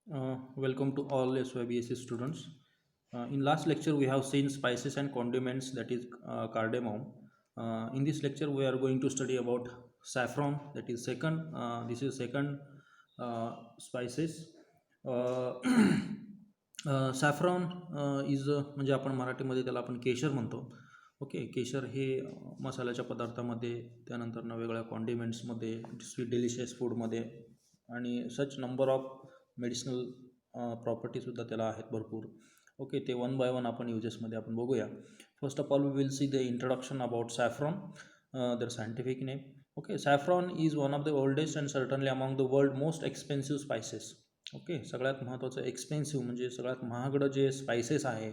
Welcome to all SYBSC students. In last lecture, we have seen spices and condiments, that is cardamom. In this lecture, we are going to study about saffron, that is second. This is second spices. Uh, saffron is म्हणजे आपण मराठीमध्ये त्याला आपण केशर म्हणतो. Okay, केशर हे मसाल्याच्या पदार्थामध्ये, त्यानंतर वेगळ्या कॉन्डिमेंट्समध्ये, स्वीट डिलिशियस फूडमध्ये आणि सच नंबर ऑफ मेडिसिनल प्रॉपर्टीसुद्धा त्याला आहेत भरपूर. ओके, ते वन बाय वन आपण युजेसमध्ये आपण बघूया. First of all we will see the introduction about saffron, their scientific name. Okay, saffron is one of the oldest and certainly among the world most expensive spices. Okay, सगळ्यात महत्त्वाचं expensive म्हणजे सगळ्यात महागडं जे स्पायसेस आहे,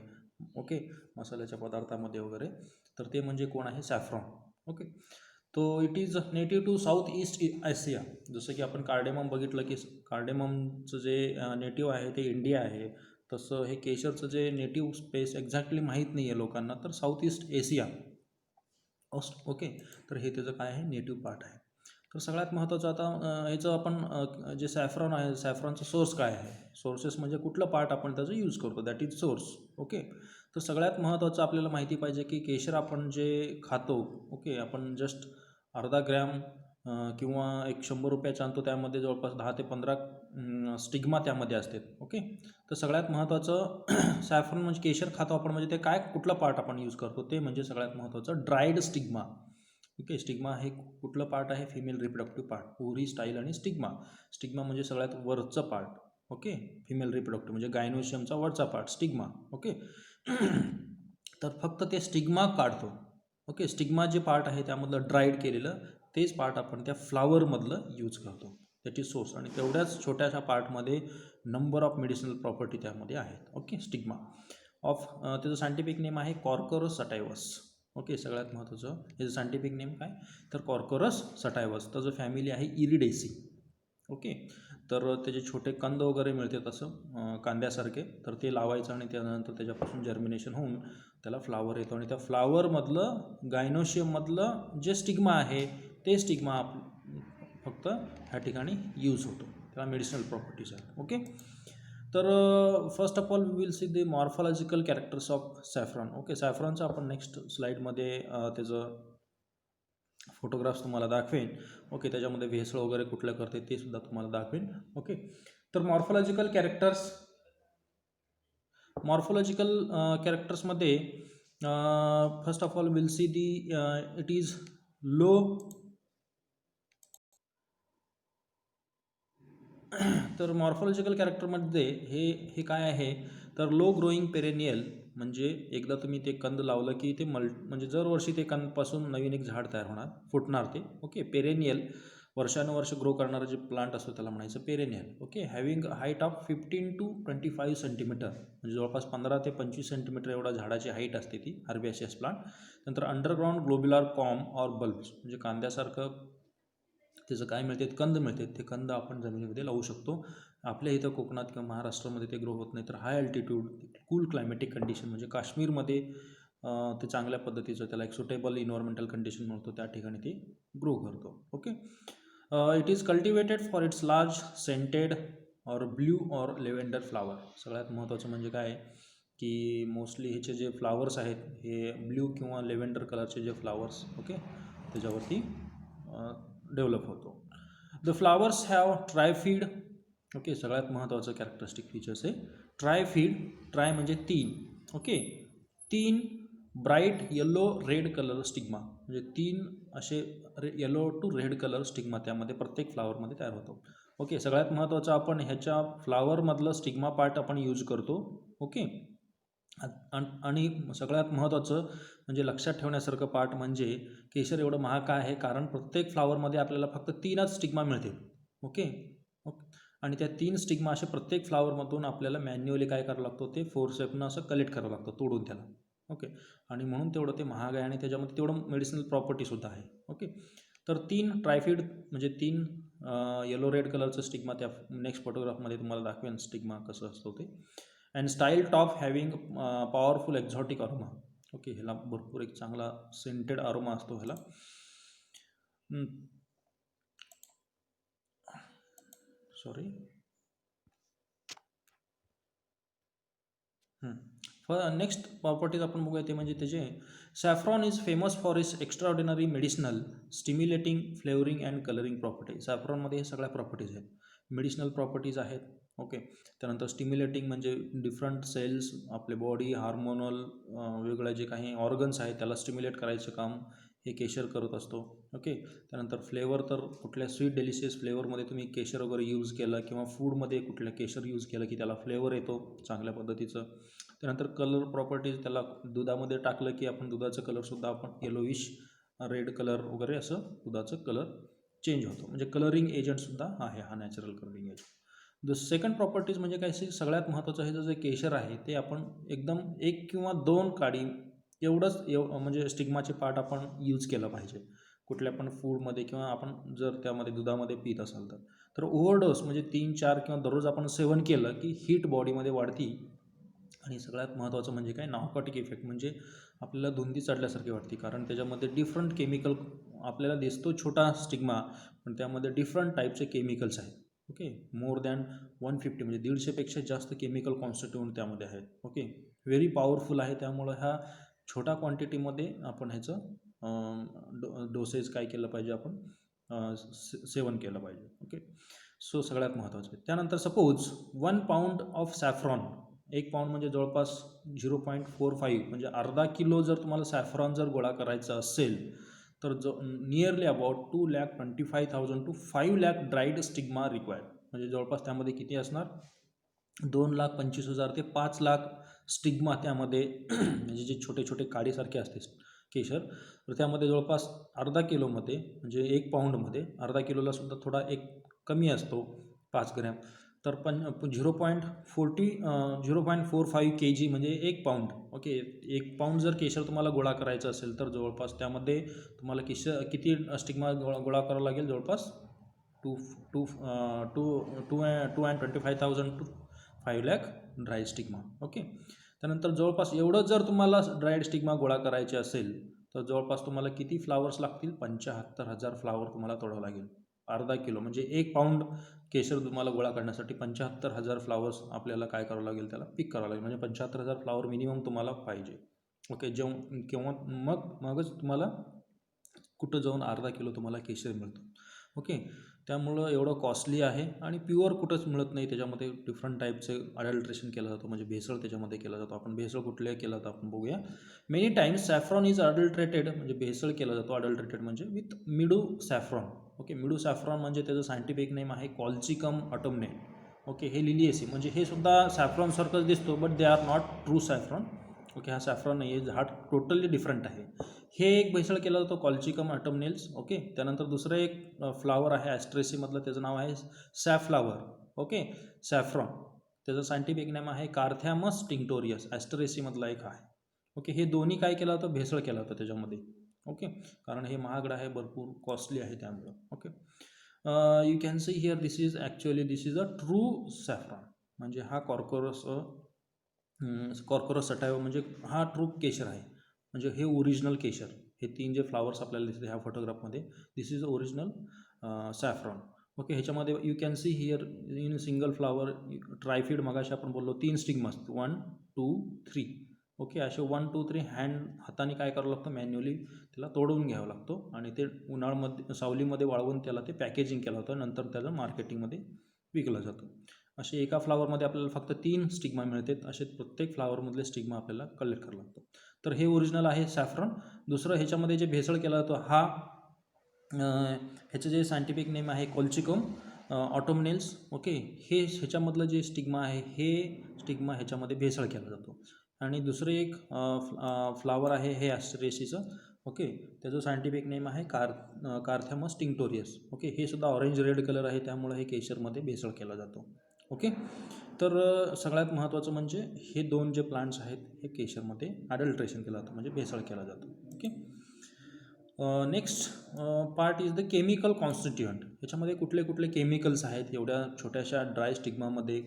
okay, मसाल्याच्या पदार्थामध्ये वगैरे, तर ते म्हणजे कोण आहे? सॅफ्रॉन. ओके, तो it is native to south east Asia. जसं की आपण कार्डेमम बघितलं की कार्डेममचं जे नेटिव्ह आहे ते इंडिया आहे, तसं हे केशरचं जे नेटिव्ह स्पेस एक्झॅक्टली माहीत नाही आहे लोकांना, तर साऊथ ईस्ट एशिया. ओके, तर हे त्याचं काय आहे? नेटिव्ह पार्ट आहे. तर सगळ्यात महत्त्वाचं आता ह्याचं आपण जे सॅफ्रॉन आहे, सॅफ्रॉनचं सोर्स काय आहे? सोर्सेस म्हणजे कुठलं पार्ट आपण त्याचं यूज करतो, दॅट इज सोर्स. ओके, तर सगळ्यात महत्त्वाचं आपल्याला माहिती पाहिजे की केशर आपण जे खातो, ओके, आपण जस्ट अर्धा ग्रॅम किंवा एक 100 रुपयाचा आणतो, त्यामध्ये जवळपास 10 ते 15 स्टिग्मा त्यामध्ये असते. ओके, तर सगळ्यात महत्त्वाचं सॅफ्रॉन म्हणजे केशर खातो आपण, म्हणजे ते काय, कुठला पार्ट आपण यूज करतो ते म्हणजे सगळ्यात महत्त्वाचं ड्राईड स्टिग्मा. ओके, स्टिग्मा हे कुठलं पार्ट आहे? फिमेल रिप्रोडक्टिव्ह पार्ट, ओरी, स्टाईल आणि स्टिग्मा. स्टिग्मा म्हणजे सगळ्यात वरचं पार्ट. ओके, फिमेल रिप्रोडक्टिव्ह म्हणजे गायनोशियमचा वरचा पार्ट स्टिग्मा. ओके, तर फक्त ते स्टिग्मा काढतो. ओके, स्टिग्मा जे पार्ट आहे त्यामधलं ड्राईड केलेलं तेच पार्ट आपण त्या फ्लावरमधलं यूज करतो, त्याची सोर्स. आणि तेवढ्याच छोट्याशा पार्टमध्ये नंबर ऑफ मेडिसिनल प्रॉपर्टी त्यामध्ये आहेत. ओके, स्टिग्मा ऑफ त्याचं सायंटिफिक नेम आहे कॉर्कोरस सटायवस. ओके, सगळ्यात महत्त्वाचं याचं सायंटिफिक नेम काय? तर कॉर्कोरस सटायवस. त्याचं फॅमिली आहे इरिडेसी. ओके, तर त्याचे छोटे कंद वगैरे मिळते तसं कांद्यासारखे, तर ते लावायचं आणि त्यानंतर त्याच्यापासून जर्मिनेशन होऊन त्याला फ्लावर येतो. आणि त्या फ्लावरमधलं गायनोशियममधलं जे स्टिग्मा आहे ते स्टिग्मा फक्त ह्या ठिकाणी यूज होतो, त्याला मेडिसिनल प्रॉपर्टीज आहेत. ओके, तर first of all we will see the morphological characters of saffron. Okay, सॅफ्रॉनचं आपण नेक्स्ट स्लाईडमध्ये त्याचं फोटोग्राफ्स तुम्हाला दाखवेन. ओके, त्याच्यामध्ये भेसळ वगैरे कुठलं करते ते सुद्धा तुम्हाला दाखवेन. ओके, तर मॉर्फॉलॉजिकल कॅरेक्टर्समध्ये first of all will see the it is low तर मॉर्फॉलॉजिकल कॅरेक्टरमध्ये हे काय आहे? तर लो ग्रोईंग पेरेनियल, म्हणजे एकदा तुम्ही ते कंद लावलं की ते म्हणजे दरवर्षी ते कंदपासून नवीन एक झाड तयार होणार, फुटणार ते. ओके, पेरेनियल वर्षानुवर्ष ग्रो करणारं जे प्लांट असतो त्याला म्हणायचं perennial. Okay, having height of 15 to 25 centimetre, म्हणजे जवळपास 15 ते 25 सेंटीमीटर एवढा झाडाची हाईट असते ती हर्बेशियस प्लांट. नंतर underground globular com or bulbs, म्हणजे कांद्यासारखं त्याचं काय मिळते? कंद मिळते. ते कंद आपण जमिनीमध्ये लावू शकतो. आपल्या इथं कोकणात किंवा महाराष्ट्रामध्ये ते ग्रो होत नाही, तर हाय अल्टिट्यूड कूल क्लायमॅटिक कंडिशन म्हणजे काश्मीरमध्ये ते चांगल्या पद्धतीचं त्याला एक सुटेबल इन्व्हायरमेंटल कंडिशन मिळतो, त्या ठिकाणी ते ग्रो करतो. Okay, it is cultivated for its large scented or blue or lavender flower. सगळ्यात महत्त्वाचं म्हणजे काय की मोस्टली ह्याचे जे फ्लावर्स आहेत हे ब्ल्यू किंवा लेव्हेंडर कलरचे जे फ्लावर्स, ओके, त्याच्यावरती डेव्हलप होतो. The flowers have trifid. Okay, सगळ्यात महत्त्वाचं कॅरेक्टरिस्टिक फीचर्स आहे ट्रायफीड. ट्राय म्हणजे 3. Okay, 3 bright yellow red colour stigma, म्हणजे 3 असे yellow to red colour stigma त्यामध्ये प्रत्येक फ्लावरमध्ये तयार होतो. ओके, सगळ्यात महत्त्वाचं आपण ह्याच्या फ्लावरमधलं स्टिग्मा पार्ट आपण यूज करतो. ओके, आणि सगळ्यात महत्त्वाचं म्हणजे लक्षात ठेवण्यासारखं पार्ट म्हणजे केशर एवढं महाग का आहे? कारण प्रत्येक फ्लावरमध्ये आपल्याला फक्त 3च स्टिग्मा मिळते. ओके, आणि त्या 3 स्टिग्मा असे प्रत्येक फ्लावरमधून आपल्याला मॅन्युअली काय करावं लागतो? ते फोर्सेपनं असं कलेक्ट करावं लागतं, तोडून त्याला. ओके, आणि म्हणून तेवढं ते महाग आहे आणि त्याच्यामध्ये तेवढं मेडिसिनल प्रॉपर्टीसुद्धा आहे. ओके, तर 3 ट्रायफीड म्हणजे 3 येलो रेड कलरचं स्टिग्मा त्या नेक्स्ट फोटोग्राफमध्ये तुम्हाला दाखवेन स्टिग्मा कसं असतो ते. And style top having powerful exotic aroma. Okay, ह्याला भरपूर एक चांगला सेंटेड अरोमा असतो ह्याला. सॉरी, नेक्स्ट प्रॉपर्टीज आपण बघूया ते म्हणजे त्याचे saffron is famous for its extraordinary medicinal stimulating flavouring and colouring property. सॅफ्रॉनमध्ये हे सगळ्या प्रॉपर्टीज आहेत. मेडिसिनल प्रॉपर्टीज आहेत. ओके. त्यानंतर स्टिम्युलेटिंग म्हणजे डिफरंट सेल्स आपले बॉडी हार्मोनल वेगळ्या जे काही ऑर्गन्स आहेत त्याला स्टिम्युलेट करायचं काम हे केशर करत असतो. ओके. त्यानंतर फ्लेवर तर कुठल्या स्वीट डेलिशियस फ्लेवरमध्ये तुम्ही केशर वगैरे यूज केलं किंवा फूडमध्ये कुठल्या केशर यूज केलं की त्याला फ्लेवर येतो चांगल्या पद्धतीचं. त्यानंतर कलर प्रॉपर्टीज त्याला दुधामध्ये टाकलं की आपण दुधाचं कलरसुद्धा आपण येलोइश रेड कलर वगैरे असं दुधाचं कलर चेंज होतो. म्हणजे कलरिंग एजंटसुद्धा आहे हा natural colouring agent. The second properties म्हणजे काय सगळ्यात महत्त्वाचं आहे जे केशर आहे ते आपण एकदम 1 किंवा 2 काडी एवढंच म्हणजे स्टिग्माचे पार्ट आपण यूज केलं पाहिजे कुठल्या पण फूडमध्ये किंवा आपण जर त्यामध्ये दुधामध्ये पित असाल तर ओव्हरडोस म्हणजे 3-4 किंवा दररोज आपण सेवन केलं की हीट बॉडीमध्ये वाढती. आणि सगळ्यात महत्त्वाचं म्हणजे काय नार्कोटिक इफेक्ट म्हणजे आपल्याला धुंदी चढल्यासारखी वाटते कारण त्याच्यामध्ये डिफरंट केमिकल आपल्याला दिसतो छोटा स्टिग्मा पण त्यामध्ये डिफरंट टाईपचे केमिकल्स आहेत. ओके. मोर दॅन 150 म्हणजे 150पेक्षा जास्त केमिकल कॉन्स्टिट्यूंट त्यामध्ये आहेत. ओके. व्हेरी पॉवरफुल आहे त्यामुळं ह्या छोटा क्वांटिटीमध्ये आपण ह्याचं डोसेज काय केलं पाहिजे आपण सेवन केलं पाहिजे. ओके. सो सगळ्यात महत्त्वाचं आहे. त्यानंतर suppose 1 pound of saffron 1 pound म्हणजे जवळपास 0.45 म्हणजे अर्धा किलो जर तुम्हाला सॅफ्रॉन जर गोळा करायचा असेल तर nearly about 2,25,000 to 5,00,000 dried stigma required म्हणजे जवळपास त्यामध्ये किती असणार 2,25,000 ते 5,00,000 स्टिग्मा त्यामध्ये म्हणजे जे छोटे छोटे काडीसारखे असते केशर तर त्यामध्ये जवळपास अर्धा किलोमध्ये म्हणजे 1 पाऊंडमध्ये अर्धा किलोला सुद्धा थोडा एक कमी असतो 5 ग्रॅम तर 0.45 kg म्हणजे 1 पाऊंड. ओके. 1 पाऊंड जर केशर तुम्हाला गोळा करायचं असेल तर जवळपास त्यामध्ये तुम्हाला किती स्टिग्मा गोळा करावा लागेल जवळपास 2,25,000 to 5,00,000 ड्राय स्टिग्मा. ओके. त्यानंतर जवळपास एवढं जर तुम्हाला ड्रायड स्टिग्मा गोळा करायचे असेल तर जवळपास तुम्हाला किती फ्लावर्स लागतील 75,000 फ्लावर तुम्हाला तोडावं लागेल अर्धा किलो म्हणजे 1 पाऊंड केशर तुम्हाला गोळा करण्यासाठी 75,000 फ्लावर्स आपल्याला काय करावं लागेल त्याला पिक करावं लागेल म्हणजे 75,000 फ्लावर मिनिमम तुम्हाला पाहिजे. ओके. किंवा मगच तुम्हाला कुठं जाऊन अर्धा किलो तुम्हाला केशर मिळतो. ओके. त्यामुळं एवढं कॉस्टली आहे आणि प्युअर कुठंच मिळत नाही त्याच्यामध्ये डिफरंट टाईपचे अडल्ट्रेशन केलं जातं म्हणजे भेसळ त्याच्यामध्ये केला जातो. आपण भेसळ कुठले केलं जातं आपण बघूया. Many Times saffron is adulterated म्हणजे भेसळ केला जातो अडल्ट्रेटेड म्हणजे विथ मिडू सॅफ्रॉन. ओके. मिडू सॅफ्रॉन म्हणजे त्याचं सायंटिफिक नेम आहे कॉल्चिकम ऑटोमने. ओके. हे लिलिएसी म्हणजे हे सुद्धा सॅफ्रॉनसारखंच दिसतो but they are not true saffron. Okay. हा सॅफ्रॉन नाही आहे हा टोटली डिफरंट आहे. हे एक भेसळ केला जातो कॉल्चिकम ऑटोमनेल्स. ओके. त्यानंतर दुसरं एक फ्लावर आहे ॲस्ट्रेसीमधलं त्याचं नाव आहे सॅफ्लावर. ओके. सॅफ्रॉन त्याचं सायंटिफिक नेम आहे कार्थ्यामस टिंक्टोरियस ॲस्ट्रेसीमधला एक आहे. ओके. हे दोन्ही काय केलं होतं भेसळ केला होता त्याच्यामध्ये. ओके. कारण हे महागडं आहे भरपूर कॉस्टली आहे त्यामुळं. Okay. You can see here this is a true saffron म्हणजे हा कॉर्कोरस सटायवा म्हणजे हा ट्रू केशर आहे म्हणजे हे ओरिजिनल केशर. हे 3 जे फ्लावर्स आपल्याला दिसते ह्या फोटोग्राफमध्ये this is original saffron. Okay. ह्याच्यामध्ये you can see here in single flower trifid मगाशी आपण बोललो 3 स्टिग्मास 1, 2, 3. ओके. असे 1, 2, 3 हाताने काय करावं लागतं मॅन्युअली त्याला तोडून घ्यावं लागतो आणि ते उन्हाळ्यामध्ये सावलीमध्ये वाळवून त्याला ते पॅकेजिंग केलं होतं नंतर त्याला मार्केटिंगमध्ये विकलं जातं. असे एका फ्लावरमध्ये आपल्याला फक्त 3 स्टिग्मा मिळतात असे प्रत्येक फ्लावरमधले स्टिग्मा आपल्याला कलेक्ट करावं लागतं. तर हे ओरिजिनल आहे सॅफ्रॉन. दुसरं ह्याच्यामध्ये जे भेसळ केला जातो हा ह्याचं जे सायंटिफिक नेम आहे कॉल्चिकम ऑटोमनेल्स. ओके. हे ह्याच्यामधलं जे स्टिग्मा आहे हे स्टिग्मा ह्याच्यामध्ये भेसळ केला जातो. आणि दुसरं एक फ्लावर आहे हे ॲस्ट्रेसीचं. ओके. त्याचं सायंटिफिक नेम आहे कार्थ्यामस टिंक्टोरियस. ओके. हे सुद्धा ऑरेंज रेड कलर आहे त्यामुळे हे केशरमध्ये भेसळ केला जातो. ओके. तर सगळ्यात महत्त्वाचं म्हणजे हे 2 जे प्लांट्स आहेत हे केशरमध्ये अडल्ट्रेशन केलं जातं म्हणजे भेसळ केला जातो. Okay. Next part is the chemical constituent. ह्याच्यामध्ये कुठले कुठले केमिकल्स आहेत एवढ्या छोट्याशा ड्राय स्टिग्मामध्ये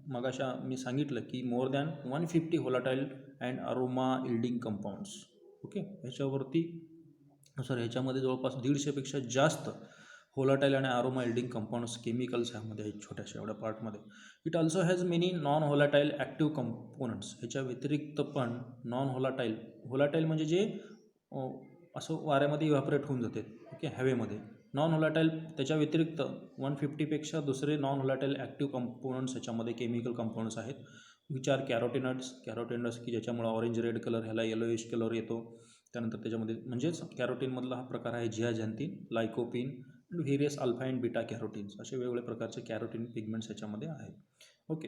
मगाशा मी सांगितलं की more than 150 volatile and aroma yielding compounds. Okay. ह्याच्यामध्ये जवळपास 150पेक्षा जास्त व्होलाटाईल आणि अरोमा एल्डिंग कंपाऊंड्स केमिकल्स ह्यामध्ये आहेत छोट्याशा एवढ्या पार्टमध्ये. It also has many non volatile active components. ह्याच्या व्यतिरिक्त पण नॉन व्होलाटाईल म्हणजे जे असं वाऱ्यामध्ये इव्हॅपोरेट होऊन जाते, ओके, हवेमध्ये. नॉन व्होलाटाईल त्याच्या व्यतिरिक्त 150पेक्षा दुसरे नॉन व्होलाटाईल ॲक्टिव्ह कंपोनंट्स ह्याच्यामध्ये केमिकल कंपाऊंड्स आहेत, विच आर कॅरोटिनॉइड्स की ज्याच्यामुळे ऑरेंज रेड कलर, ह्याला येलोइश कलर येतो. त्यानंतर त्याच्यामध्ये म्हणजेच कॅरोटीनमधला हा प्रकार आहे zeaxanthin, lycopene and various alpha and beta carotenes, असे वेगवेगळे प्रकारचे कॅरोटीन पिगमेंट्स ह्याच्यामध्ये आहेत. ओके.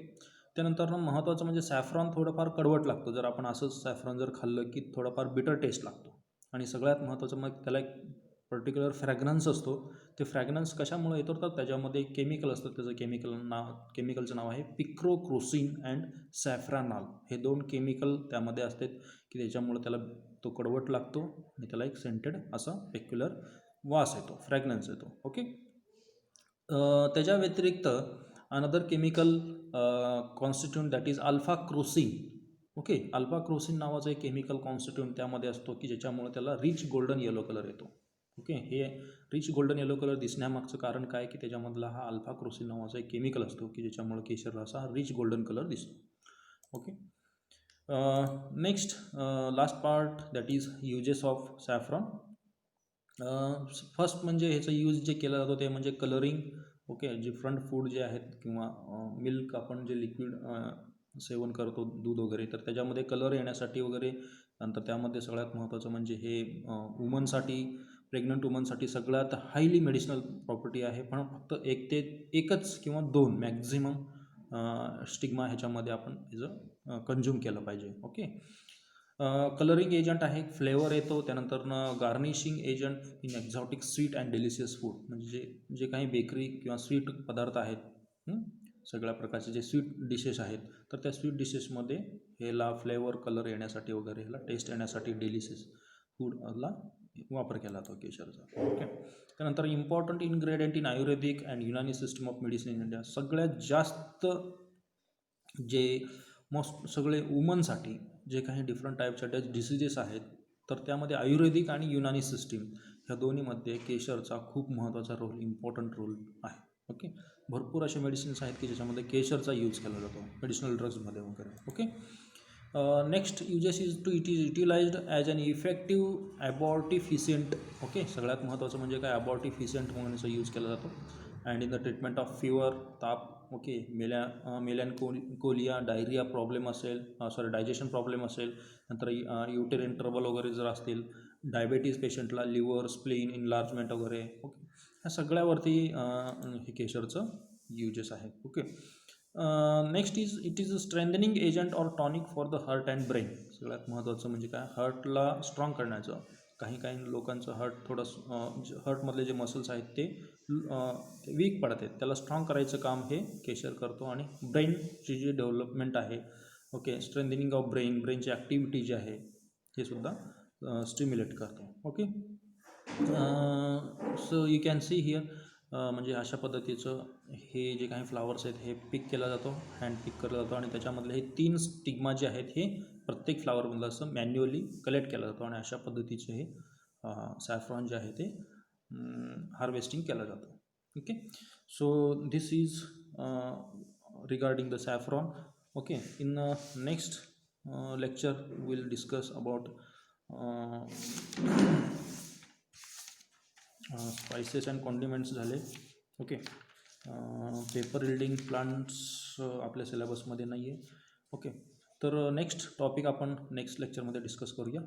त्यानंतर महत्त्वाचं म्हणजे सॅफ्रॉन थोडंफार कडवट लागतं. जर आपण असंच सॅफ्रॉन जर खाल्लं की थोडंफार बिटर टेस्ट लागतो. आणि सगळ्यात महत्त्वाचं मग त्याला एक पर्टिक्युलर फ्रॅग्रन्स असतो. ते फ्रॅग्रन्स कशामुळे येतो तर त्याच्यामध्ये केमिकल असतं, त्याचं केमिकलचं नाव आहे पिक्रोक्रोसिन अँड सॅफ्रॅनॉल. हे 2 केमिकल त्यामध्ये असतात की त्याच्यामुळे त्याला तो कडवट लागतो आणि त्याला एक सेंटेड असा पेक्युलर वास येतो, फ्रॅग्रन्स येतो. ओके. त्याच्या व्यतिरिक्त another chemical constituent that is alpha Crocin. Okay. Alpha Crocin नावाचं एक केमिकल कॉन्स्टिट्यूंट त्यामध्ये असतो की ज्याच्यामुळे त्याला रिच गोल्डन येलो कलर येतो. ओके. हे रिच गोल्डन येलो कलर दिसण्यामागचं कारण काय की त्याच्यामधला हा अल्फा क्रोसिन नावाचा एक केमिकल असतो की ज्याच्यामुळे केशरला असा रिच गोल्डन कलर दिसतो. Okay. Next last part that is uses of saffron. First म्हणजे ह्याचं यूज जे केलं जातो ते म्हणजे कलरिंग. ओके. डिफरंट फूड जे आहेत किंवा मिल्क आपण जे लिक्विड सेवन करतो, दूध वगैरे, तर त्याच्यामध्ये कलर येण्यासाठी वगैरे. नंतर त्यामध्ये सगळ्यात महत्त्वाचं म्हणजे हे वुमनसाठी, प्रेग्नंट वुमनसाठी सगळ्यात हायली मेडिसिनल प्रॉपर्टी आहे. पण फक्त एकच किंवा 2 मॅक्झिमम स्टिग्मा ह्याच्यामध्ये आपण ह्याचं कंझ्युम केलं पाहिजे. ओके. कलरिंग एजंट आहे, फ्लेवर येतो. त्यानंतर garnishing agent in exotic sweet and delicious food, म्हणजे जे काही बेकरी किंवा स्वीट पदार्थ आहेत, सगळ्या प्रकारचे जे स्वीट डिशेस आहेत, तर त्या स्वीट डिशेसमध्ये ह्याला फ्लेवर, कलर येण्यासाठी वगैरे, ह्याला टेस्ट येण्यासाठी डेलिशियस फूडला वापर केला जातो केशरचा. ओके. त्यानंतर important ingredient in Ayurvedic and Unani system of medicine in India. सगळ्यात जास्त जे सगळे वुमनसाठी जे काही डिफरंट टाईपच्या डिसिजेस आहेत, तर त्यामध्ये आयुर्वेदिक आणि युनानी सिस्टीम ह्या दोन्हीमध्ये केशरचा खूप महत्त्वाचा रोल, इम्पॉर्टंट रोल आहे. ओके. भरपूर असे मेडिसिन्स आहेत की ज्याच्यामध्ये केशरचा यूज केला जातो मेडिसिनल ड्रग्समध्ये वगैरे. Okay. Next uses is it is utilized as an effective abortifacient. Okay. सगळ्यात महत्त्वाचं म्हणजे काय, ॲबॉर्टिफिशियंट म्हणून याचा यूज केला जातो. And in the treatment of fever, ताप, ओके, मेलॅनकोलिया, डायरिया प्रॉब्लेम असेल, डायजेशन प्रॉब्लेम असेल, नंतर युटेरिन ट्रबल वगैरे जर असतील, डायबेटीज पेशंटला लिव्हर, स्प्लीन इनलार्जमेंट वगैरे. ओके. ह्या सगळ्यावरती हे केशरचं युजेस आहे. Okay. Next it is a strengthening agent or tonic for the heart and brain. सगळ्यात महत्त्वाचं म्हणजे काय, हार्टला स्ट्रॉंग करण्याचं. काही लोकांचं हार्टमधले जे मसल्स आहेत ते वीक पडत आहेत, त्याला स्ट्रॉंग करायचं काम हे केशर करतो. आणि ब्रेनची जी डेव्हलपमेंट आहे, ओके, स्ट्रेंथनिंग ऑफ ब्रेनची ॲक्टिव्हिटी जी आहे हे सुद्धा स्टिम्युलेट करतो. Okay. So you can see here, म्हणजे अशा पद्धतीचं हे जे काही फ्लावर्स आहेत हे पिक केला जातो, हँड पिक केला जातो. आणि त्याच्यामधले हे 3 स्टिग्मा जे आहेत हे प्रत्येक फ्लावरमधलं असं मॅन्युअली कलेक्ट केलं जातो. आणि अशा पद्धतीचे हे सॅफ्रॉन जे आहे ते हार्वेस्टिंग केलं जातं. Okay. So this is regarding the saffron. Okay. In next lecture will discuss about spices and condiments झाले. ओके. पेपर यील्डिंग प्लांट्स आपल्या सिलेबसमध्ये नाही आहे. ओके. तर नेक्स्ट टॉपिक आपण नेक्स्ट लेक्चरमध्ये डिस्कस करूया.